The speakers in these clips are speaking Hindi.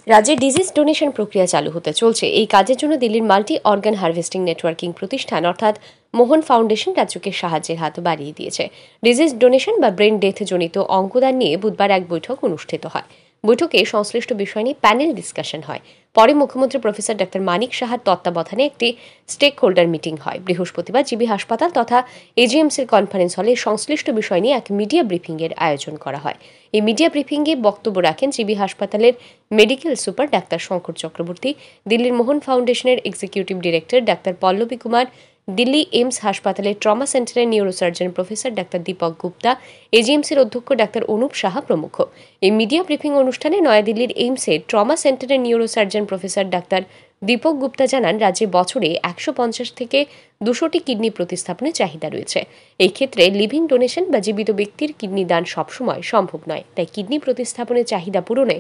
রাজ্যে ডিজিজ ডোনেশন প্রক্রিয়া চালু হতে চলছে। এই কাজের জন্য দিল্লির মাল্টি অর্গান হারভেস্টিং নেটওয়ার্কিং প্রতিষ্ঠান অর্থাৎ মোহন ফাউন্ডেশন রাজ্যকে সাহায্যের হাত বাড়িয়ে দিয়েছে। ডিজিজ ডোনেশন বা ব্রেন ডেথ জনিত অঙ্গদান নিয়ে বুধবার এক বৈঠক অনুষ্ঠিত হয়। বৈঠকে সংশ্লিষ্ট বিষয় নিয়ে প্যানেল ডিসকাশন হয়। পরে মুখ্যমন্ত্রী প্রফেসর ডক্টর মানিক সাহার তত্ত্বাবধানে একটি স্টেক হোল্ডার মিটিং হয়। বৃহস্পতিবার জিবি হাসপাতাল তথা এজিএমসির কনফারেন্স হলে সংশ্লিষ্ট বিষয় নিয়ে এক মিডিয়া ব্রিফিংয়ের আয়োজন করা হয়। এই মিডিয়া ব্রিফিংয়ে বক্তব্য রাখেন জিবি হাসপাতালের medical super doctor Shankar Chakraborty, দিল্লির মোহন ফাউন্ডেশনের executive director doctor Pallavi Kumar, Delhi AIIMS হাসপাতালের ট্রমা সেন্টারের neurosurgeon professor doctor Deepak Gupta, এজিএমসির অধ্যক্ষ ডাক্তার অনুপ সাহা প্রমুখ। এই মিডিয়া ব্রিফিং অনুষ্ঠানে নয়াদিল্লির এইমসের ট্রমা সেন্টারের neurosurgeon professor doctor Deepak Gupta জানান, রাজ্যে বছরে 150 থেকে 200টি কিডনি প্রতিস্থাপনের চাহিদা রয়েছে। এই ক্ষেত্রে লিভিং ডোনেশন বা জীবিত ব্যক্তির কিডনি দান সবসময় সম্ভব নয়, তাই কিডনি প্রতিস্থাপনের চাহিদা পূরণে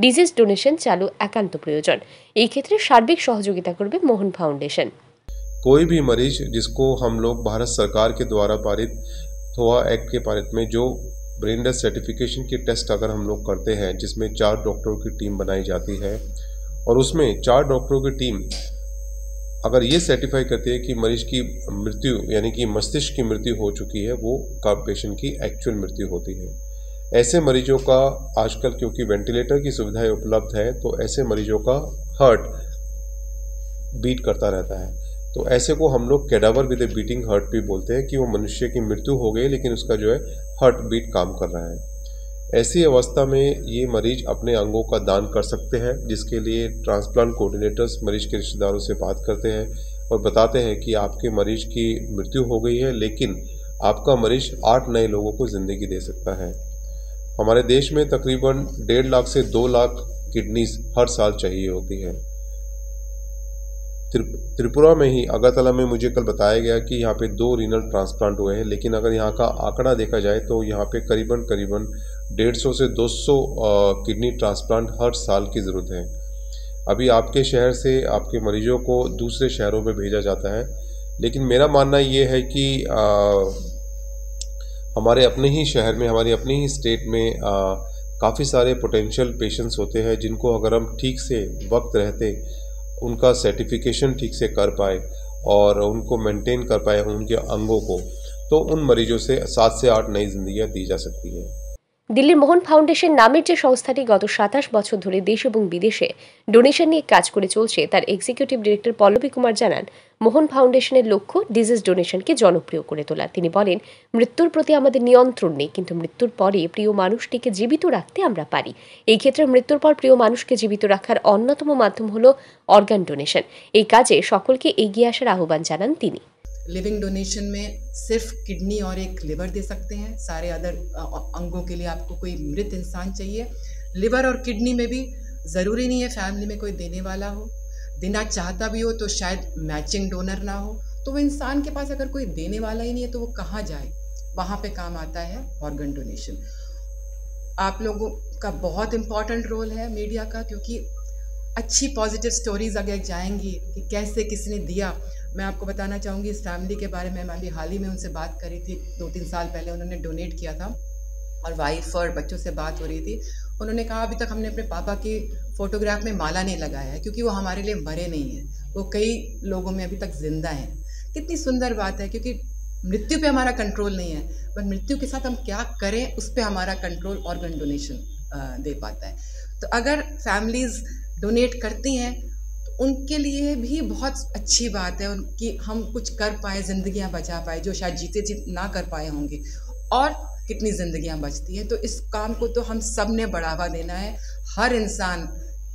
ডিজিজ ডোনেশন চালু একান্ত প্রয়োজন। এই ক্ষেত্রে সার্বিক সহযোগিতা করবে মোহন फाउंडेशन। कोई भी मरीज जिसको हम लोग भारत सरकार के द्वारा पारित हुआ एक्ट के पारित में जो ब्रेन डेथ सर्टिफिकेशन की टेस्ट अगर हम लोग करते हैं, जिसमें 4 डॉक्टरों की टीम बनाई जाती है और उसमें 4 डॉक्टरों की टीम अगर ये सर्टिफाई करती है कि मरीज की मृत्यु यानी कि मस्तिष्क की मृत्यु हो चुकी है, वो का पेशेंट की एक्चुअल मृत्यु होती है। ऐसे मरीजों का आजकल क्योंकि वेंटिलेटर की सुविधाएं उपलब्ध है, तो ऐसे मरीजों का हार्ट बीट करता रहता है। तो ऐसे को हम लोग cadaver with A beating heart भी बोलते हैं कि वो मनुष्य की मृत्यु हो गई लेकिन उसका जो है हार्ट बीट काम कर रहा है। ऐसी अवस्था में ये मरीज अपने अंगों का दान कर सकते हैं, जिसके लिए ट्रांसप्लांट कोऑर्डिनेटर्स मरीज के रिश्तेदारों से बात करते हैं और बताते हैं कि आपके मरीज की मृत्यु हो गई है लेकिन आपका मरीज 8 नए लोगों को ज़िंदगी दे सकता है। हमारे देश में तकरीबन 1.5 लाख से 2 लाख किडनीज हर साल चाहिए होती है। त्रिपुरा में ही अगरतला में मुझे कल बताया गया कि यहाँ पे 2 रीनल ट्रांसप्लांट हुए हैं, लेकिन अगर यहाँ का आंकड़ा देखा जाए तो यहाँ पे करीबन 150 से 200 किडनी ट्रांसप्लांट हर साल की ज़रूरत है। अभी आपके शहर से आपके मरीजों को दूसरे शहरों में भेजा जाता है, लेकिन मेरा मानना ये है कि हमारे अपने ही शहर में, हमारी अपनी ही स्टेट में काफ़ी सारे पोटेंशियल पेशेंट्स होते हैं, जिनको अगर हम ठीक से वक्त रहते उनका सर्टिफिकेशन ठीक से कर पाए और उनको मेंटेन कर पाए उनके अंगों को, तो उन मरीजों से 7 से 8 नई जिंदगियां दी जा सकती है। দিল্লির মোহন ফাউন্ডেশন নামের যে সংস্থাটি গত 27 বছর ধরে দেশ এবং বিদেশে ডোনেশন নিয়ে কাজ করে চলছে, তার এক্সিকিউটিভ ডিরেক্টর পল্লবী কুমার জানান, মোহন ফাউন্ডেশনের লক্ষ্য ডিজিজ ডোনেশনকে জনপ্রিয় করে তোলা। তিনি বলেন, মৃত্যুর প্রতি আমাদের নিয়ন্ত্রণ নেই, কিন্তু মৃত্যুর পরে প্রিয় মানুষটিকে জীবিত রাখতে আমরা পারি। এই ক্ষেত্রে মৃত্যুর পর প্রিয় মানুষকে জীবিত রাখার অন্যতম মাধ্যম হল অর্গান ডোনেশন। এই কাজে সকলকে এগিয়ে আসার আহ্বান জানান তিনি। लिविंग डोनेशन में सिर्फ किडनी और एक लिवर दे सकते हैं, सारे अदर अंगों के लिए आपको कोई मृत इंसान चाहिए। लिवर और किडनी में भी ज़रूरी नहीं है फैमिली में कोई देने वाला हो, देना चाहता भी हो तो शायद मैचिंग डोनर ना हो, तो वो इंसान के पास अगर कोई देने वाला ही नहीं है तो वो कहाँ जाए। वहाँ पे काम आता है ऑर्गन डोनेशन। आप लोगों का बहुत इम्पॉर्टेंट रोल है मीडिया का, क्योंकि अच्छी पॉजिटिव स्टोरीज अगर जाएंगी कि कैसे किसने दिया। मैं आपको बताना चाहूँगी इस फैमिली के बारे में, मैं अभी हाल ही में उनसे बात करी थी, 2-3 साल पहले उन्होंने डोनेट किया था और वाइफ और बच्चों से बात हो रही थी। उन्होंने कहा अभी तक हमने अपने पापा की फ़ोटोग्राफ में माला नहीं लगाया है, क्योंकि वो हमारे लिए मरे नहीं हैं, वो कई लोगों में अभी तक ज़िंदा हैं। कितनी सुंदर बात है, क्योंकि मृत्यु पे हमारा कंट्रोल नहीं है, पर मृत्यु के साथ हम क्या करें उस पर हमारा कंट्रोल ऑर्गन डोनेशन दे पाता है। तो अगर फैमिलीज़ डोनेट करती हैं तो उनके लिए भी बहुत अच्छी बात है उनकी, हम कुछ कर पाए, ज़िंदगियां बचा पाए जो शायद जीते जी ना कर पाए होंगे, और कितनी ज़िंदगियां बचती हैं। तो इस काम को तो हम सब ने बढ़ावा देना है। हर इंसान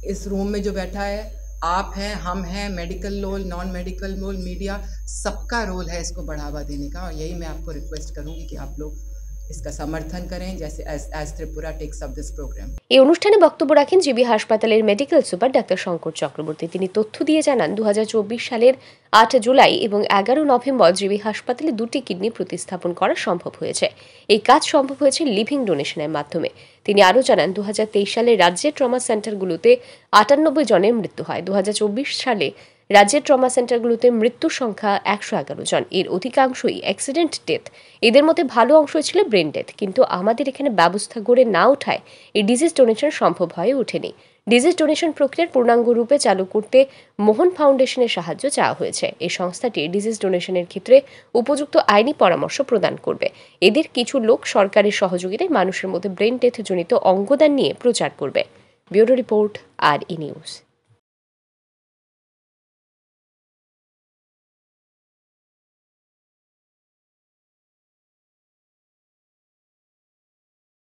इस रूम में जो बैठा है, आप हैं, हम हैं, medical role, non medical role, media, सबका रोल है इसको बढ़ावा देने का। और यही मैं आपको रिक्वेस्ट करूँगी कि आप लोग इसका समर्थन करें, जैसे as Tripura takes up this programme. এই অনুষ্ঠানে বক্তব্য রাখেন জিবি হাসপাতালের medical super doctor Shankar Chakraborty. তিনি তথ্য দিয়ে জানান, 2024 সালের 8 জুলাই এবং 11 নভেম্বর জিবি হাসপাতালে 2টি কিডনি প্রতিস্থাপন করা সম্ভব হয়েছে। এই কাজ সম্ভব হয়েছে লিভিং ডোনেশনের মাধ্যমে। তিনি আরও জানান, 2023 সালে রাজ্যের ট্রমা সেন্টারগুলোতে 98 জনের মৃত্যু হয়। 2024 সালে রাজ্যের ট্রমা সেন্টারগুলোতে মৃত্যুর সংখ্যা 111 জন, এর অধিকাংশই অ্যাক্সিডেন্ট ডেথ। এদের মধ্যে ভালো অংশ ছিল ব্রেন ডেথ, কিন্তু আমাদের এখানে ব্যবস্থা গড়ে না ওঠায় এই ডিজিজ ডোনেশন সম্ভব হয়ে ওঠেনি। ডিজিজ ডোনেশন প্রক্রিয়ার পূর্ণাঙ্গ রূপে চালু করতে মোহন ফাউন্ডেশনের সাহায্য চাওয়া হয়েছে। এই সংস্থাটি ডিজিজ ডোনেশনের ক্ষেত্রে উপযুক্ত আইনি পরামর্শ প্রদান করবে। এদের কিছু লোক সরকারের সহযোগিতায় মানুষের মধ্যে ব্রেন ডেথ জনিত অঙ্গদান নিয়ে প্রচার করবে। Bureau report, RE news.